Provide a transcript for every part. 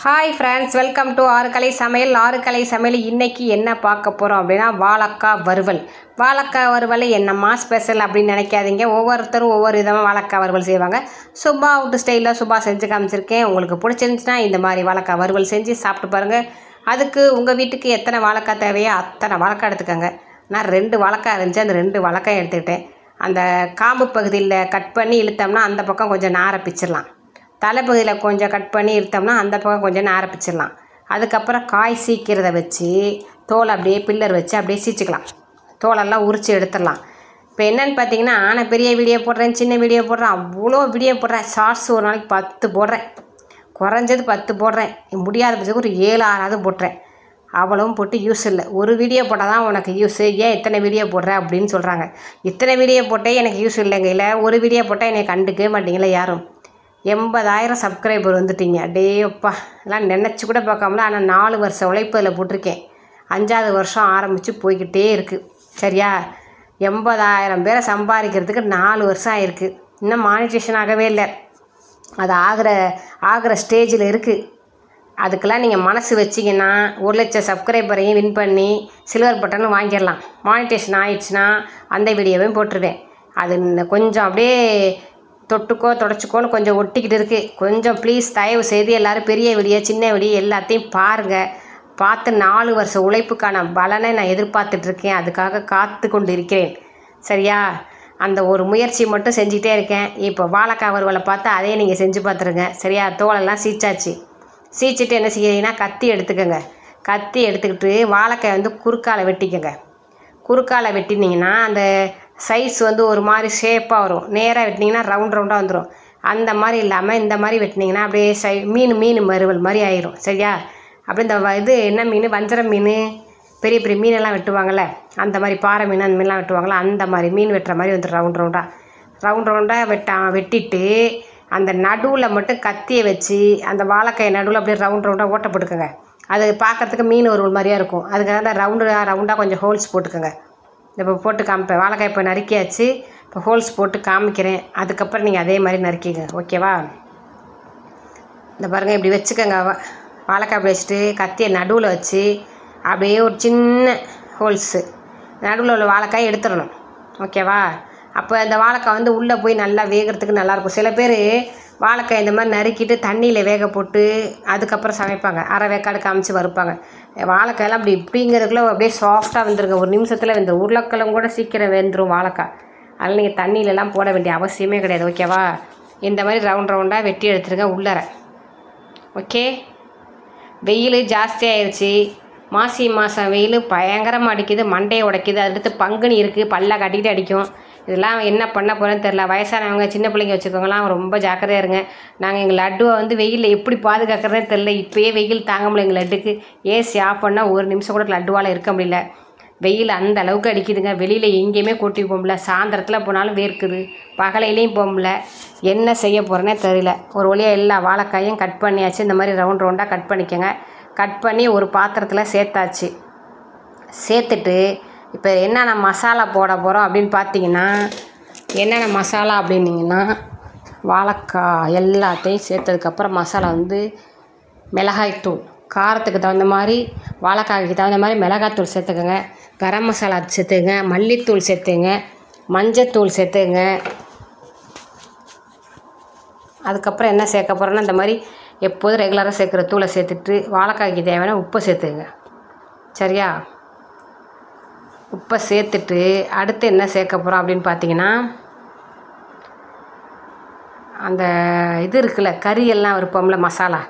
Hi friends, welcome to ஆறுக்கலை சமையல். ஆறுக்கலை சமையல் இன்றைக்கி என்ன பார்க்க போகிறோம் அப்படின்னா வாழைக்காய் வறுவல். வாழைக்காய் வறுவல் என்னம்மா ஸ்பெஷல் அப்படின்னு நினைக்காதீங்க. ஒவ்வொருத்தரும் ஒவ்வொரு விதமாக வாழைக்காய் வறுவல் செய்வாங்க. சுபா அவுட்டு ஸ்டைலில் சுபா செஞ்சு காமிச்சிருக்கேன். உங்களுக்கு பிடிச்சிருந்துச்சுன்னா இந்த மாதிரி வாழைக்காய் வறுவல் செஞ்சு சாப்பிட்டு பாருங்கள். அதுக்கு உங்கள் வீட்டுக்கு எத்தனை வாழைக்காய் தேவையோ அத்தனை வாழைக்காய் எடுத்துக்கோங்க. நான் 2 வாழைக்காய் இருந்துச்சு, அந்த 2 வாழைக்காய் எடுத்துக்கிட்டேன். அந்த காம்பு பகுதியில் கட் பண்ணி இழுத்தோம்னா அந்த பக்கம் கொஞ்சம் நாரை பிச்சிடலாம். தலைப்பகுதியில் கொஞ்சம் கட் பண்ணி இழுத்தோம்னா அந்த பக்கம் கொஞ்சம் நாரை பிச்சிடலாம். அதுக்கப்புறம் காய் சீக்கிறத வச்சு தோலை அப்படியே பில்லர் வச்சு அப்படியே சீச்சிக்கலாம். தோலெல்லாம் உரித்து எடுத்துடலாம். இப்போ என்னென்னு பார்த்தீங்கன்னா, நான் பெரிய வீடியோ போடுறேன், சின்ன வீடியோ போடுறேன், அவ்வளோ வீடியோ போடுறேன். ஷார்ட்ஸ் ஒரு நாளைக்கு 10 போடுறேன், குறைஞ்சது 10 போடுறேன். முடியாத பட்சத்துக்கு ஒரு 7-6 போட்டுறேன். அவ்வளவும் போட்டு யூஸ் இல்லை. ஒரு வீடியோ போட்டால் தான் உனக்கு யூஸு, ஏன் இத்தனை வீடியோ போடுற அப்படின்னு சொல்கிறாங்க. இத்தனை வீடியோ போட்டே எனக்கு யூஸ் இல்லைங்க. இல்லை, ஒரு வீடியோ போட்டால் என்னை கண்டுக்கவே மாட்டீங்களா யாரும். 80,000 சப்ஸ்கிரைபர் வந்துட்டீங்க. டேப்பா, எல்லாம் நினச்சி கூட பார்க்காமல. ஆனால் 4 வருஷம் உழைப்பு அதில் போட்டிருக்கேன். 5ஆவது வருஷம் ஆரம்பித்து போய்கிட்டே இருக்குது. சரியா? 80,000 பேரை சம்பாதிக்கிறதுக்கு 4 வருஷம் ஆகிருக்கு. இன்னும் மானிட்டேஷன் ஆகவே இல்லை. அது ஆகிற ஸ்டேஜில் இருக்குது. அதுக்கெல்லாம் நீங்கள் மனசு வச்சிங்கன்னா 1 லட்சம் சப்ஸ்கிரைபரையும் வின் பண்ணி சில்வர் பட்டன் வாங்கிடலாம். மானிட்டேஷன் ஆகிடுச்சுன்னா அந்த வீடியோவையும் போட்டுருவேன். அது கொஞ்சம் அப்படியே தொட்டுக்கோ தொடச்சிக்கோன்னு கொஞ்சம் ஒட்டிக்கிட்டு இருக்குது. கொஞ்சம் ப்ளீஸ் தயவு செய்து எல்லோரும் பெரிய வீடியோ சின்ன வீடியோ எல்லாத்தையும் பாருங்கள். பார்த்து 4 வருஷ உழைப்புக்கான பலனை நான் எதிர்பார்த்துட்ருக்கேன். அதுக்காக காத்து கொண்டு இருக்கிறேன். சரியா? அந்த ஒரு முயற்சி மட்டும் செஞ்சுக்கிட்டே இருக்கேன். இப்போ வாழைக்காய் வறுவலை பார்த்து அதே நீங்கள் செஞ்சு பார்த்துருங்க. சரியா? தோலெல்லாம் சீச்சாச்சு. சீச்சிட்டு என்ன செய்யறீங்கன்னா, கத்தி எடுத்துக்கோங்க. கத்தி எடுத்துக்கிட்டு வாழைக்காய் வந்து குறுக்கால வெட்டிக்கோங்க. குறுக்கால வெட்டினீங்கன்னா அந்த சைஸ் வந்து ஒரு மாதிரி ஷேப்பாக வரும். நேராக வெட்டினீங்கன்னா ரவுண்டாக வந்துடும். அந்த மாதிரி இல்லாமல் இந்த மாதிரி வெட்டினீங்கன்னா அப்படியே மீன் மறுவல் மாதிரி ஆயிரும். சரியா? அப்படி இந்த இது என்ன மீன், வஞ்சரம் மீன், பெரிய பெரிய மீனெல்லாம் வெட்டுவாங்கள்ல, அந்த மாதிரி பாறை மீன் அந்த மீன்லாம் வெட்டுவாங்களா, அந்த மாதிரி மீன் வெட்டுற மாதிரி வந்துடும். ரவுண்டாக வெட்டிட்டு அந்த நடுவில் மட்டும் கத்தியை வச்சு அந்த வாழைக்காய் நடுவில் அப்படியே ரவுண்டாக ஓட்ட போட்டுக்கோங்க. அது பார்க்குறதுக்கு மீன் ஒரு மாதிரியாக இருக்கும். அதுக்காக தான் ரவுண்டாக கொஞ்சம் ஹோல்ஸ் போட்டுக்கோங்க. இப்போ போட்டு காமிப்பேன். வாழைக்காய் இப்போ நறுக்கியாச்சு. இப்போ ஹோல்ஸ் போட்டு காமிக்கிறேன். அதுக்கப்புறம் நீங்கள் அதே மாதிரி நறுக்கிங்க. ஓகேவா? இந்த பாருங்கள், இப்படி வச்சுக்கோங்க. வாழைக்காய் இப்படி வச்சுட்டு கத்தியை நடுவில் வச்சு அப்படியே ஒரு சின்ன ஹோல்ஸு நடுவில் உள்ள வாழைக்காய் எடுத்துடணும். ஓகேவா? அப்போ அந்த வாழைக்காய் வந்து உள்ளே போய் நல்லா வேகிறதுக்கு நல்லாயிருக்கும். சில பேர் வாழைக்காய் இந்த மாதிரி நறுக்கிட்டு தண்ணியில் வேக போட்டு அதுக்கப்புறம் சமைப்பாங்க. அரை வேக்காடு காமிச்சு வறுப்பாங்க. வாழைக்காயெல்லாம் அப்படி இப்படிங்கிறதுக்குள்ள அப்படியே சாஃப்டாக வந்துருங்க. ஒரு நிமிஷத்தில் இந்த உருளைக்கிழங்கு கூட சீக்கிரம் வெந்துடும் வாழைக்காய். அதில் நீங்கள் தண்ணியிலலாம் போட வேண்டிய அவசியமே கிடையாது. ஓகேவா? இந்த மாதிரி ரவுண்டாக வெட்டி எடுத்துருங்க உள்ளர. ஓகே? வெயில் ஜாஸ்தி ஆயிடுச்சு. மாசி மாதம் வெயில் பயங்கரமாக அடிக்குது, மண்டையை உடைக்குது. அடுத்து பங்குனி இருக்குது, பல்ல கட்டிக்கிட்டு அடிக்கும். இதெல்லாம் என்ன பண்ண போகிறேன்னு தெரில. வயசானவங்க சின்ன பிள்ளைங்க வச்சுக்கோங்களாம் ரொம்ப ஜாக்கிரதையாக இருங்க. நாங்கள் எங்கள் லட்டுவை வந்து வெயிலில் எப்படி பாதுகாக்கிறதே தெரில. இப்போயே வெயில் தாங்க முடியல எங்கள் லட்டுக்கு. ஏசி ஆஃப் பண்ணால் 1 நிமிஷம் கூட லட்டுவால் இருக்க முடியல. வெயில் அந்த அளவுக்கு அடிக்குதுங்க. வெளியில் எங்கேயுமே கூட்டி போக முடியல. சாயந்தரத்தில் போனாலும் வேர்க்குது, பகலையிலையும் போக முடியல. என்ன செய்ய போகிறேன்னே தெரியல. ஒரு வழியாக எல்லா வாழைக்காயும் கட் பண்ணியாச்சு. இந்த மாதிரி ரவுண்டாக கட் பண்ணிக்கோங்க. கட் பண்ணி ஒரு பாத்திரத்தில் சேர்த்தாச்சு. சேர்த்துட்டு இப்போ என்னென்ன மசாலா போட போகிறோம் அப்படின்னு பார்த்தீங்கன்னா, என்னென்ன மசாலா அப்படின்னிங்கன்னா, வாழைக்காய் எல்லாத்தையும் சேர்த்ததுக்கப்புறம் மசாலா வந்து மிளகாய்த்தூள், காரத்துக்கு தகுந்த மாதிரி வாழைக்காய்க்கு தகுந்த மாதிரி மிளகாய்த்தூள் சேர்த்துக்கோங்க. கரம் மசாலா சேர்த்துங்க, மல்லித்தூள் சேர்த்துங்க, மஞ்சத்தூள் சேர்த்துங்க. அதுக்கப்புறம் என்ன சேர்க்க போகிறோன்னா, இந்த மாதிரி எப்போதும் ரெகுலராக சேர்க்குற தூளை சேர்த்துட்டு வாழைக்காய்க்கு தேவையான உப்பை சேர்த்துங்க. சரியா? உப்பை சேர்த்துட்டு அடுத்து என்ன சேர்க்க போகிறோம் அப்படின்னு பார்த்தீங்கன்னா, அந்த இது இருக்குல்ல, கறியெல்லாம் விருப்பம்ல மசாலா,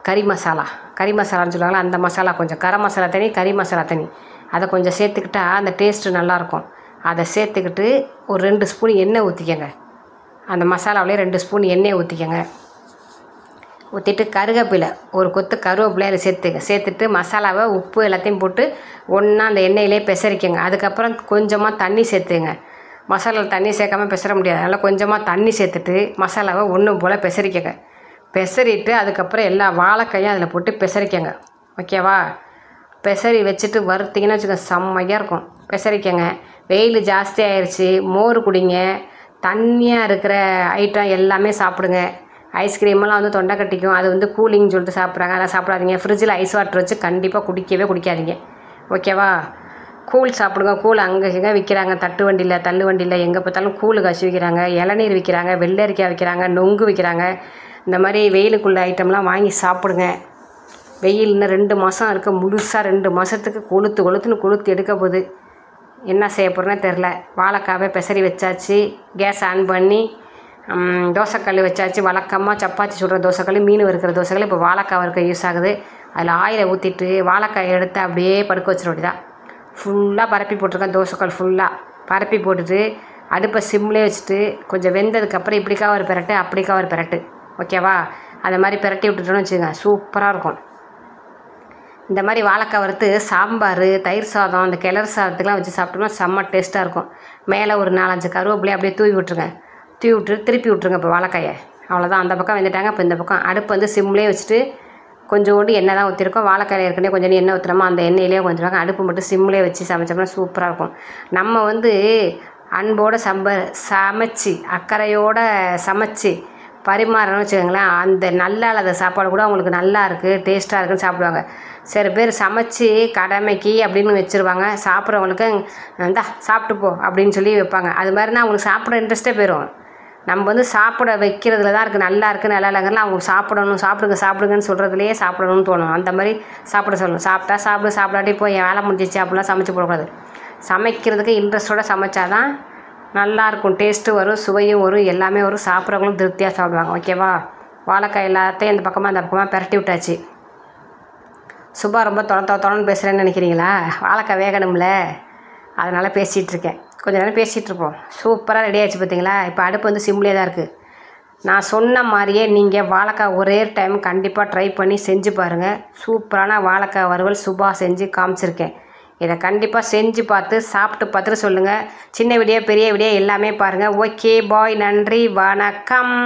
கறி மசாலான்னு சொல்லுவாங்களா, அந்த மசாலா கொஞ்சம், கரம் மசாலா தனி, கறி மசாலா தனி, அதை கொஞ்சம் சேர்த்துக்கிட்டால் அந்த டேஸ்ட்டு நல்லாயிருக்கும். அதை சேர்த்துக்கிட்டு ஒரு 2 ஸ்பூன் எண்ணெய் ஊற்றிக்கங்க. அந்த மசாலாவிலே 2 ஸ்பூன் எண்ணெய் ஊற்றிக்கங்க. ஊற்றிட்டு கருவேப்பிலை, ஒரு கொத்து கருவேப்பிலை அதில் சேர்த்துட்டு மசாலாவை உப்பு எல்லாத்தையும் போட்டு ஒன்றா அந்த எண்ணெயிலே பெசரிக்கங்க. அதுக்கப்புறம் கொஞ்சமாக தண்ணி சேர்த்துங்க. மசாலாவில் தண்ணி சேர்க்காமல் பெசற முடியாது. அதனால் கொஞ்சமாக தண்ணி சேர்த்துட்டு மசாலாவை ஒன்றும் போல் பெசரிக்கங்க. பெசரிட்டு அதுக்கப்புறம் எல்லா வாழைக்காயும் அதில் போட்டு பெசரிக்கங்க. ஓகேவா? பெசரி வச்சுட்டு வறுத்திங்கன்னா வச்சுக்கோங்க, செம்மையாக இருக்கும். பெசரிக்கங்க. வெயில் ஜாஸ்தி ஆயிடுச்சு. மோர் குடிங்க. தண்ணியாக இருக்கிற ஐட்டம் எல்லாமே சாப்பிடுங்க. ஐஸ்கிரீமெல்லாம் வந்து தொண்டை கட்டிக்கும், அது வந்து கூலிங்னு சொல்லிட்டு சாப்பிட்றாங்க. அதெல்லாம் சாப்பிடாதீங்க. ஃப்ரிட்ஜில் ஐஸ் வாட்டர் வச்சு கண்டிப்பாக குடிக்காதீங்க. ஓகேவா? கூழ் சாப்பிடுங்க. கூழ் அங்கே இங்கே விற்கிறாங்க, தட்டு வண்டியில், தள்ளு வண்டியில், எங்கே பார்த்தாலும் கூழ் காய்ச்சி விற்கிறாங்க, இளநீர் விற்கிறாங்க, வெள்ளரிக்காய் விற்கிறாங்க, நொங்கு விற்கிறாங்க. இந்த மாதிரி வெயிலுக்குள்ள ஐட்டம்லாம் வாங்கி சாப்பிடுங்க. வெயில் இன்னும் 2 மாதம் இருக்குது. முழுசாக 2 மாதத்துக்கு கொளுத்துன்னு எடுக்க போகுது. என்ன செய்ய போகிறேன்னு தெரில. வாழைக்காவை பெசரி வச்சாச்சு, கேஸ் ஆன் பண்ணி தோசைக்கல் வச்சாச்சு. வழக்கமாக சப்பாத்தி சுடுற தோசைக்கல், மீன் வறுக்கிற தோசைக்கல் இப்போ வாழைக்காய் வறுக்க யூஸ் ஆகுது. அதில் ஆயிலை ஊற்றிட்டு வாழைக்காயை எடுத்து அப்படியே படுக்க வச்சிட வேண்டியதான். ஃபுல்லாக பரப்பி போட்டிருக்கேன். தோசைக்கல் ஃபுல்லாக பரப்பி போட்டுட்டு அடுப்பை சிம்லேயே வச்சுட்டு கொஞ்சம் வெந்ததுக்கப்புறம் இப்படிக்கா ஒரு பெரட்டு, அப்படிக்கா ஒரு பெரட்டு. ஓகேவா? அந்த மாதிரி பெரட்டி விட்டுட்டோன்னு வச்சுக்கோங்க, சூப்பராக இருக்கும். இந்த மாதிரி வாழைக்காய் வறுத்து சாம்பார், தயிர் சாதம், அந்த கிளறு சாதத்துக்கெலாம் வச்சு சாப்பிட்டோம்னா செம்ம டேஸ்ட்டாக இருக்கும். மேலே ஒரு 4-5 கருவேப்பிலையை அப்படியே தூவி விட்டுருங்க. தூவி விட்டுட்டு திருப்பி விட்ருங்க. இப்போ வாழைக்காயை அவ்வளோதான். அந்த பக்கம் வெந்துட்டாங்க. இப்போ இந்த பக்கம் அடுப்பு வந்து சிம்லேயே வச்சுட்டு கொஞ்சோண்டு எண்ணெய் தான் ஊற்றிருக்கோம். வாழைக்காயில் ஏற்கனவே கொஞ்சம் எண்ணெய் ஊற்றுறோமா, அந்த எண்ணெயிலே கொஞ்சம் அடுப்பு மட்டும் சிம்லேயே வச்சு சமைச்சோம்னா சூப்பராக இருக்கும். நம்ம வந்து அன்போடு சமைச்சு அக்கறையோடு சமைச்சு பரிமாறணும்னு வச்சுக்கோங்களேன், அந்த நல்லா இல்லாத சாப்பாடு கூட அவங்களுக்கு நல்லா இருக்குது, டேஸ்ட்டாக இருக்குதுன்னு சாப்பிடுவாங்க. சில பேர் சமைச்சு கடமைக்கு அப்படின்னு வச்சுருவாங்க. சாப்பிட்றவங்களுக்கு இந்தா சாப்பிட்டு போ அப்படின்னு சொல்லி வைப்பாங்க. அது மாதிரினா அவங்களுக்கு சாப்பிட இன்ட்ரெஸ்ட்டே போயிடும். நம்ம வந்து சாப்பிட வைக்கிறதுல தான் இருக்குது. நல்லா இருக்குது நல்லா இல்லைங்கலாம் அவங்க சாப்பிடுங்கன்னு சொல்கிறதுலையே சாப்பிடணும்னு தோணும். அந்த மாதிரி சாப்பிட சொல்லணும். சாப்பிட்டா சாப்பிடாட்டி போய் என் வேலை முடிஞ்சிச்சு அப்படிலாம் சமைச்சு போடக்கூடாது. சமைக்கிறதுக்கு இன்ட்ரெஸ்ட்டோடு சமைச்சாதான் நல்லாயிருக்கும். டேஸ்ட்டு வரும், சுவையும் வரும், எல்லாமே வரும். சாப்பிட்றவங்களும் திருப்தியாக சாப்பிடுவாங்க. ஓகேவா? வாழைக்காய் எல்லாத்தையும் இந்த பக்கமாக பெரட்டி விட்டாச்சு. சுபா ரொம்ப தொடர்ந்து பேசுகிறேன்னு நினைக்கிறீங்களா? வாழைக்காய் வேகணும்ல, அதனால் பேசிகிட்ருக்கேன். கொஞ்ச நேரம் பேசிகிட்ருப்போம். சூப்பராக ரெடி ஆகிடுச்சு பார்த்தீங்களா? இப்போ அடுப்பு வந்து சிம்லேயே தான் இருக்குது. நான் சொன்ன மாதிரியே நீங்கள் வாழைக்காய் ஒரே டைம் கண்டிப்பாக ட்ரை பண்ணி செஞ்சு பாருங்கள். சூப்பரான வாழைக்காய் வறுவல் சுபா செஞ்சு காமிச்சிருக்கேன். இதை கண்டிப்பாக செஞ்சு பார்த்து சாப்பிட்டு பார்த்துட்டு சொல்லுங்கள். சின்ன வீடியோ பெரிய வீடியோ எல்லாமே பாருங்கள். ஓகே பாய், நன்றி, வணக்கம்.